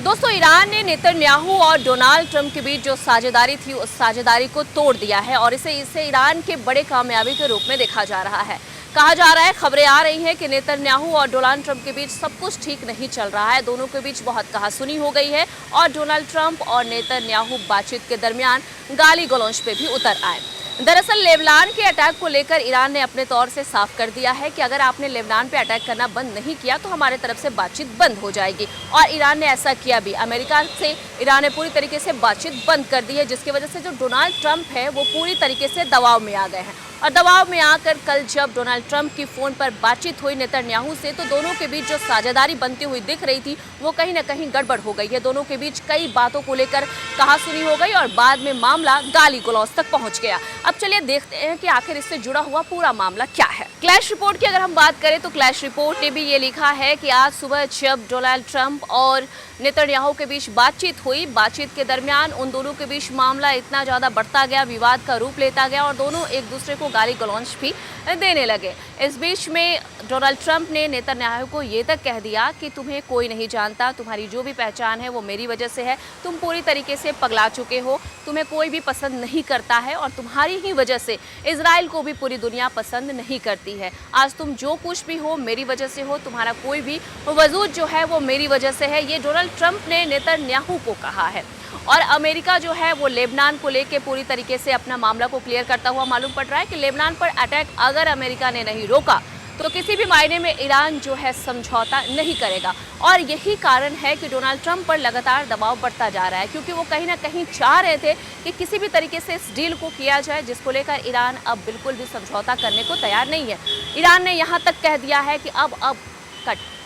दोस्तों, ईरान ने नेतन्याहू और डोनाल्ड ट्रंप के बीच जो साझेदारी थी उस साझेदारी को तोड़ दिया है और इसे ईरान के बड़े कामयाबी के रूप में देखा जा रहा है। कहा जा रहा है, खबरें आ रही हैं कि नेतन्याहू और डोनाल्ड ट्रंप के बीच सब कुछ ठीक नहीं चल रहा है। दोनों के बीच बहुत कहासुनी हो गई है और डोनाल्ड ट्रंप और नेतन्याहू बातचीत के दरमियान गाली गलौज पे भी उतर आए। दरअसल लेबनान के अटैक को लेकर ईरान ने अपने तौर से साफ कर दिया है कि अगर आपने लेबनान पे अटैक करना बंद नहीं किया तो हमारे तरफ से बातचीत बंद हो जाएगी, और ईरान ने ऐसा किया भी। अमेरिका से ईरान ने पूरी तरीके से बातचीत बंद कर दी है, जिसकी वजह से जो डोनाल्ड ट्रंप है वो पूरी तरीके से दबाव में आ गए हैं। और दबाव में आकर कल जब डोनाल्ड ट्रंप की फोन पर बातचीत हुई नेतन्याहू से, तो दोनों के बीच जो साझेदारी बनती हुई दिख रही थी वो कहीं ना कहीं गड़बड़ हो गई है। दोनों के बीच कई बातों को लेकर कहासुनी हो गई और बाद में मामला गाली गलौज तक पहुंच गया। अब चलिए देखते हैं कि आखिर इससे जुड़ा हुआ पूरा मामला क्या है। क्लैश रिपोर्ट की अगर हम बात करें तो क्लैश रिपोर्ट ने भी ये लिखा है कि आज सुबह जब डोनाल्ड ट्रंप और नेतन्याहू के बीच बातचीत हुई, बातचीत के दरमियान उन दोनों के बीच मामला इतना ज़्यादा बढ़ता गया, विवाद का रूप लेता गया और दोनों एक दूसरे को गाली गलौज भी देने लगे। इस बीच में डोनाल्ड ट्रंप ने नेतन्याहू को ये तक कह दिया कि तुम्हें कोई नहीं जानता, तुम्हारी जो भी पहचान है वो मेरी वजह से है, तुम पूरी तरीके से पगला चुके हो, तुम्हें कोई भी पसंद नहीं करता है और तुम्हारी ही वजह से इजराइल को भी पूरी दुनिया पसंद नहीं करती है। आज तुम जो कुछ भी हो मेरी वजह से हो, तुम्हारा कोई भी वजूद जो है वो मेरी वजह से है, ये डोनाल्ड ट्रंप ने नेतन्याहू को कहा है। और अमेरिका जो है वो लेबनान को लेकर पूरी तरीके से अपना मामला को क्लियर करता हुआ मालूम पड़ रहा है कि लेबनान पर अटैक अगर अमेरिका ने नहीं रोका तो किसी भी मायने में ईरान जो है समझौता नहीं करेगा। और यही कारण है कि डोनाल्ड ट्रंप पर लगातार दबाव बढ़ता जा रहा है, क्योंकि वो कहीं ना कहीं चाह रहे थे कि किसी भी तरीके से इस डील को किया जाए, जिसको लेकर ईरान अब बिल्कुल भी समझौता करने को तैयार नहीं है। ईरान ने यहाँ तक कह दिया है कि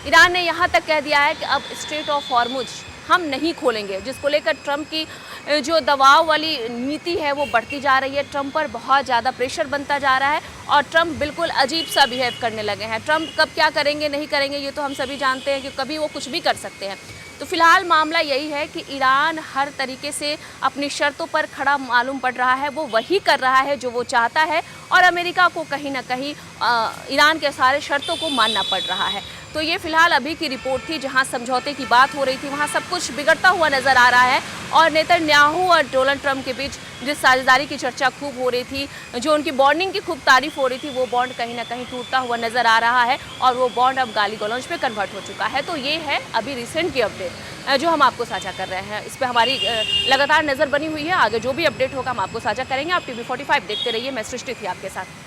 ईरान ने यहाँ तक कह दिया है कि अब स्ट्रेट ऑफ हॉर्मुज हम नहीं खोलेंगे, जिसको लेकर ट्रंप की जो दबाव वाली नीति है वो बढ़ती जा रही है। ट्रंप पर बहुत ज़्यादा प्रेशर बनता जा रहा है और ट्रंप बिल्कुल अजीब सा बिहेव करने लगे हैं। ट्रंप कब क्या करेंगे नहीं करेंगे ये तो हम सभी जानते हैं कि कभी वो कुछ भी कर सकते हैं। तो फिलहाल मामला यही है कि ईरान हर तरीके से अपनी शर्तों पर खड़ा मालूम पड़ रहा है, वो वही कर रहा है जो वो चाहता है और अमेरिका को कहीं ना कहीं ईरान के सारे शर्तों को मानना पड़ रहा है। तो ये फिलहाल अभी की रिपोर्ट थी, जहां समझौते की बात हो रही थी वहां सब कुछ बिगड़ता हुआ नजर आ रहा है और नेतन्याहू और डोनाल्ड ट्रंप के बीच जिस साझेदारी की चर्चा खूब हो रही थी, जो उनकी बॉन्डिंग की खूब तारीफ हो रही थी, वो बॉन्ड कहीं ना कहीं टूटता हुआ नजर आ रहा है और वो बॉन्ड अब गाली गलौज में कन्वर्ट हो चुका है। तो ये है अभी रिसेंट की अपडेट जो हम आपको साझा कर रहे हैं। इस पर हमारी लगातार नज़र बनी हुई है, आगे जो भी अपडेट होगा हम आपको साझा करेंगे। आप TV45 देखते रहिए, मैं सृष्टि थी आपके साथ।